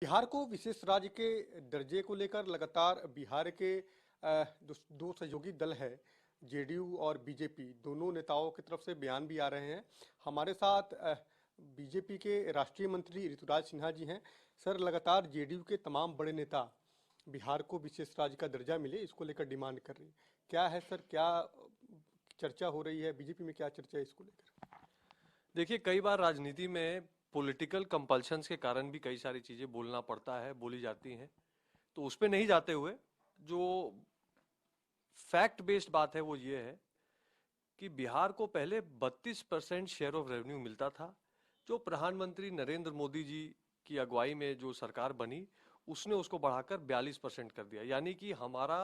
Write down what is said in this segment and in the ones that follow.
बिहार को विशेष राज्य के दर्जे को लेकर लगातार बिहार के दो सहयोगी दल है, जेडीयू और बीजेपी, दोनों नेताओं की तरफ से बयान भी आ रहे हैं। हमारे साथ बीजेपी के राष्ट्रीय मंत्री ऋतुराज सिन्हा जी हैं। सर, लगातार जेडीयू के तमाम बड़े नेता बिहार को विशेष राज्य का दर्जा मिले, इसको लेकर डिमांड कर रहे हैं। क्या है सर, क्या चर्चा हो रही है बीजेपी में, क्या चर्चा है इसको लेकर? देखिए, कई बार राजनीति में पॉलिटिकल कंपल्शंस के कारण भी कई सारी चीजें बोलना पड़ता है, बोली जाती हैं। तो उस पे नहीं जाते हुए जो फैक्ट बेस्ड बात है वो ये है कि बिहार को पहले 32% शेयर ऑफ रेवेन्यू मिलता था। जो प्रधानमंत्री नरेंद्र मोदी जी की अगुवाई में जो सरकार बनी, उसने उसको बढ़ाकर 42% कर दिया। यानी कि हमारा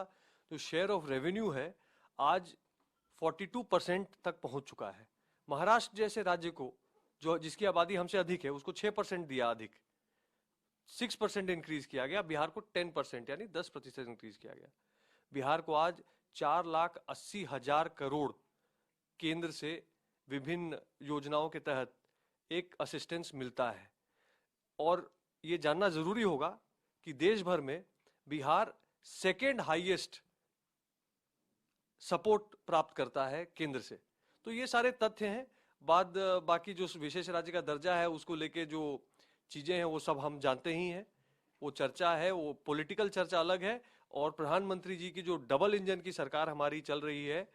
जो शेयर ऑफ रेवेन्यू है आज 42% तक पहुंच चुका है। महाराष्ट्र जैसे राज्य को, जो जिसकी आबादी हमसे अधिक है, उसको 6% दिया, अधिक 6% इंक्रीज किया गया। बिहार को 10% यानी 10% इंक्रीज किया गया। बिहार को आज 4,80,000 करोड़ केंद्र से विभिन्न योजनाओं के तहत एक असिस्टेंस मिलता है। और ये जानना जरूरी होगा कि देश भर में बिहार सेकेंड हाईएस्ट सपोर्ट प्राप्त करता है केंद्र से। तो ये सारे तथ्य हैं। बाकी जो विशेष राज्य का दर्जा है उसको लेके जो चीजें हैं वो सब हम जानते ही हैं। वो चर्चा है, वो पॉलिटिकल चर्चा अलग है। और प्रधानमंत्री जी की जो डबल इंजन की सरकार हमारी चल रही है,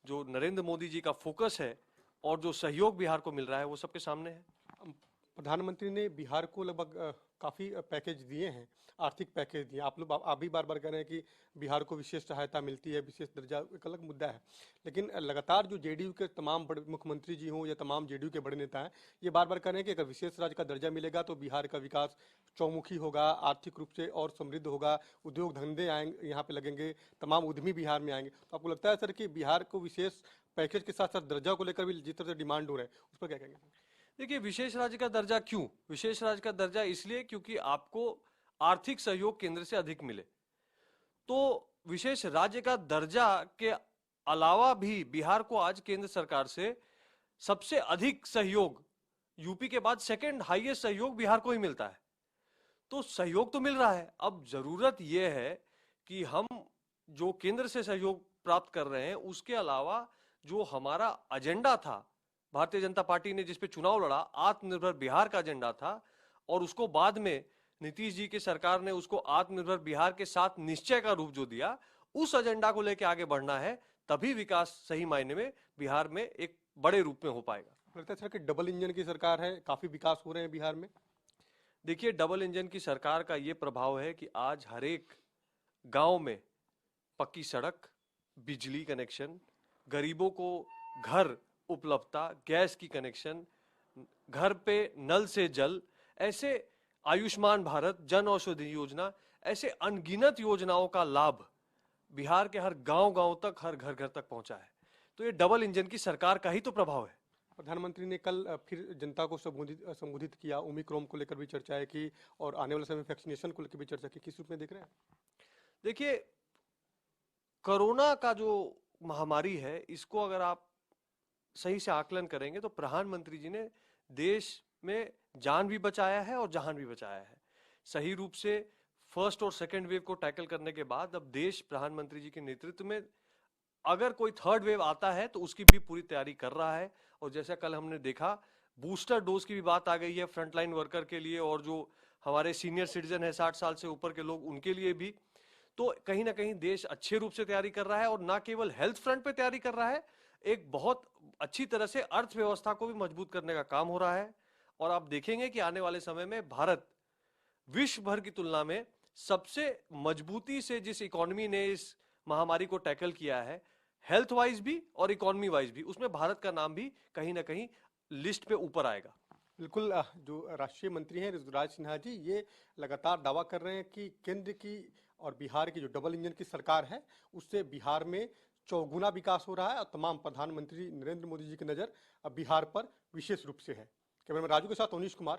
जो नरेंद्र मोदी जी का फोकस है और जो सहयोग बिहार को मिल रहा है, वो सबके सामने है। प्रधानमंत्री ने बिहार को लगभग काफी पैकेज दिए हैं, आर्थिक पैकेज दिए। आप भी बार बार कह रहे हैं कि बिहार को विशेष सहायता मिलती है, विशेष दर्जा, एक अलग मुद्दा है। लेकिन लगातार जो जेडीयू के तमाम बड़े मुख्यमंत्री जी हों या तमाम जेडीयू के बड़े नेता हैं, ये बार बार कह रहे हैं कि अगर विशेष राज्य का दर्जा मिलेगा तो बिहार का विकास चौमुखी होगा, आर्थिक रूप से और समृद्ध होगा, उद्योग धंधे आएंगे, यहाँ पे लगेंगे, तमाम उद्यमी बिहार में आएंगे। तो आपको लगता है सर कि बिहार को विशेष पैकेज के साथ साथ दर्जा को लेकर भी जिस तरह से डिमांड हो रहा है, उस पर क्या कहेंगे? देखिए, विशेष राज्य का दर्जा क्यों? विशेष राज्य का दर्जा इसलिए क्योंकि आपको आर्थिक सहयोग केंद्र से अधिक मिले। तो विशेष राज्य का दर्जा के अलावा भी बिहार को आज केंद्र सरकार से सबसे अधिक सहयोग, यूपी के बाद सेकंड हाईएस्ट सहयोग बिहार को ही मिलता है। तो सहयोग तो मिल रहा है। अब जरूरत यह है कि हम जो केंद्र से सहयोग प्राप्त कर रहे हैं, उसके अलावा जो हमारा एजेंडा था, भारतीय जनता पार्टी ने जिस पे चुनाव लड़ा, आत्मनिर्भर बिहार का एजेंडा था, और उसको बाद में नीतीश जी की सरकार ने उसको आत्मनिर्भर बिहार के साथ निश्चय का रूप जो दिया, उस एजेंडा को लेकर आगे बढ़ना है। तभी विकास सही मायने में बिहार में एक बड़े रूप में हो पाएगा। लगता है सर कि डबल इंजन की सरकार है, काफी विकास हो रहे हैं बिहार में। देखिए, डबल इंजन की सरकार का ये प्रभाव है कि आज हर एक गांव में पक्की सड़क, बिजली कनेक्शन, गरीबों को घर उपलब्धता, गैस की कनेक्शन, घर पे नल से जल, ऐसे आयुष्मान भारत, जन औषधि योजना, ऐसे अनगिनत योजनाओं का लाभ बिहार के हर गांव-गांव तक, हर घर-घर तक पहुंचा है। तो ये डबल इंजन की सरकार का ही तो प्रभाव है। प्रधानमंत्री ने कल फिर जनता को संबोधित किया, ओमिक्रॉन को लेकर भी चर्चाएं की और आने वाले समय में वैक्सीनेशन को लेकर भी चर्चा की। किस रूप में देख रहे हैं? देखिए, कोरोना का जो महामारी है, इसको अगर आप सही से आकलन करेंगे तो प्रधानमंत्री जी ने देश में जान भी बचाया है और जहान भी बचाया है। सही रूप से फर्स्ट और सेकंड वेव को टैकल करने के बाद अब देश प्रधानमंत्री जी के नेतृत्व में अगर कोई थर्ड वेव आता है तो उसकी भी पूरी तैयारी कर रहा है। और जैसा कल हमने देखा, बूस्टर डोज की भी बात आ गई है फ्रंटलाइन वर्कर के लिए, और जो हमारे सीनियर सिटीजन है 60 साल से ऊपर के लोग, उनके लिए भी। तो कहीं ना कहीं देश अच्छे रूप से तैयारी कर रहा है, और ना केवल हेल्थ फ्रंट पे तैयारी कर रहा है, एक बहुत अच्छी तरह से अर्थव्यवस्था को भी मजबूत करने का काम हो रहा है। और आप देखेंगे कि आने वाले समय में भारत विश्व भर की तुलना में सबसे मजबूती से जिस इकोनॉमी ने इस महामारी को टैकल किया है, हेल्थ वाइज भी और इकोनॉमी वाइज भी, उसमें भारत का नाम भी कहीं ना कहीं लिस्ट पे ऊपर आएगा। बिल्कुल। जो राष्ट्रीय मंत्री हैं ऋतुराज सिन्हा जी, ये लगातार दावा कर रहे हैं कि केंद्र की और बिहार की जो डबल इंजन की सरकार है, उससे बिहार में चौगुना विकास हो रहा है और तमाम प्रधानमंत्री नरेंद्र मोदी जी की नजर अब बिहार पर विशेष रूप से है। कैमरामैन राजू के साथ अवनीश कुमार।